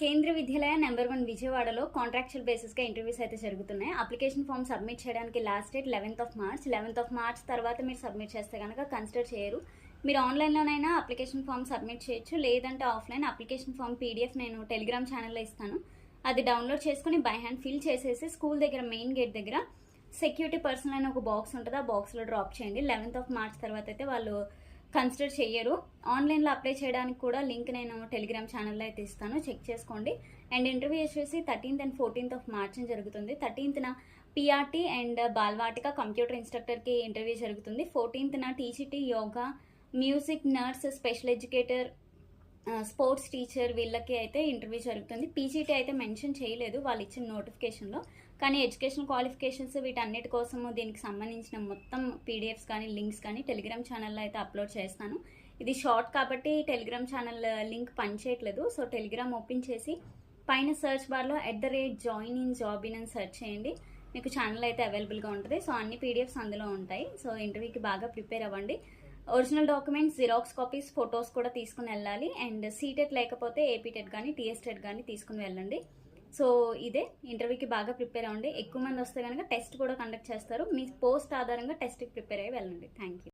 Kendriya Vidyalaya number 1 విజయవాడలో contractual బేసిస్గా interviews అయితే జరుగుతున్నాయి. అప్లికేషన్ ఫామ్ సబ్మిట్ చేయడానికి last date 11th of March తర్వాత మీరు సబ్మిట్ చేస్తే కనుక కన్సిడర్ చేయరు. మీరు ఆన్లైన్లోనైనా అప్లికేషన్ ఫామ్ సబ్మిట్ చేయొచ్చు, లేదంటే ఆఫ్లైన్. అప్లికేషన్ ఫామ్ పీడిఎఫ్ నేను టెలిగ్రామ్ ఛానల్లో ఇస్తాను. అది డౌన్లోడ్ చేసుకుని బై హ్యాండ్ ఫిల్ చేసేసి స్కూల్ దగ్గర మెయిన్ గేట్ దగ్గర సెక్యూరిటీ పర్సన్ అని ఒక బాక్స్ ఉంటుంది, ఆ బాక్స్లో డ్రాప్ చేయండి. 11th ఆఫ్ మార్చ్ తర్వాత అయితే వాళ్ళు కన్సిడర్ చెయ్యరు. ఆన్లైన్లో అప్లై చేయడానికి కూడా లింక్ నేను టెలిగ్రామ్ ఛానల్లో అయితే ఇస్తాను, చెక్ చేసుకోండి. అండ్ ఇంటర్వ్యూ వచ్చేసి 13th and 14th of March జరుగుతుంది. 13th PRT and Balvatika computer ఇన్స్ట్రక్టర్కి ఇంటర్వ్యూ జరుగుతుంది. 14th TCT yoga, music, nurse, special educator, sports teacher వీళ్ళకి అయితే ఇంటర్వ్యూ జరుగుతుంది. పీజీటీ అయితే మెన్షన్ చేయలేదు వాళ్ళు ఇచ్చిన నోటిఫికేషన్లో, కానీ ఎడ్యుకేషన్ క్వాలిఫికేషన్స్ వీటన్నిటి కోసము దీనికి సంబంధించిన మొత్తం పీడిఎఫ్స్ కానీ లింక్స్ కానీ టెలిగ్రామ్ ఛానల్లో అయితే అప్లోడ్ చేస్తాను. ఇది షార్ట్ కాబట్టి టెలిగ్రామ్ ఛానల్ లింక్ పనిచేయట్లేదు. సో టెలిగ్రామ్ ఓపెన్ చేసి పైన సర్చ్ బార్లో @joininjobin అని సెర్చ్ చేయండి, మీకు ఛానల్ అయితే అవైలబుల్గా ఉంటుంది. సో అన్ని పీడిఎఫ్స్ అందులో ఉంటాయి. సో ఇంటర్వ్యూకి బాగా ప్రిపేర్ అవ్వండి. Original documents, xerox copies, photos కూడా తీసుకుని వెళ్ళాలి. అండ్ సీటెట్ లేకపోతే ఏపీటెట్ కానీ టీఎస్టెట్ కానీ తీసుకుని వెళ్ళండి. సో ఇదే, ఇంటర్వ్యూకి బాగా ప్రిపేర్ అవ్వండి. ఎక్కువ మంది వస్తే కనుక టెస్ట్ కూడా కండక్ట్ చేస్తారు. మీ పోస్ట్ ఆధారంగా టెస్ట్కి ప్రిపేర్ అయ్యి వెళ్ళండి. Thank you.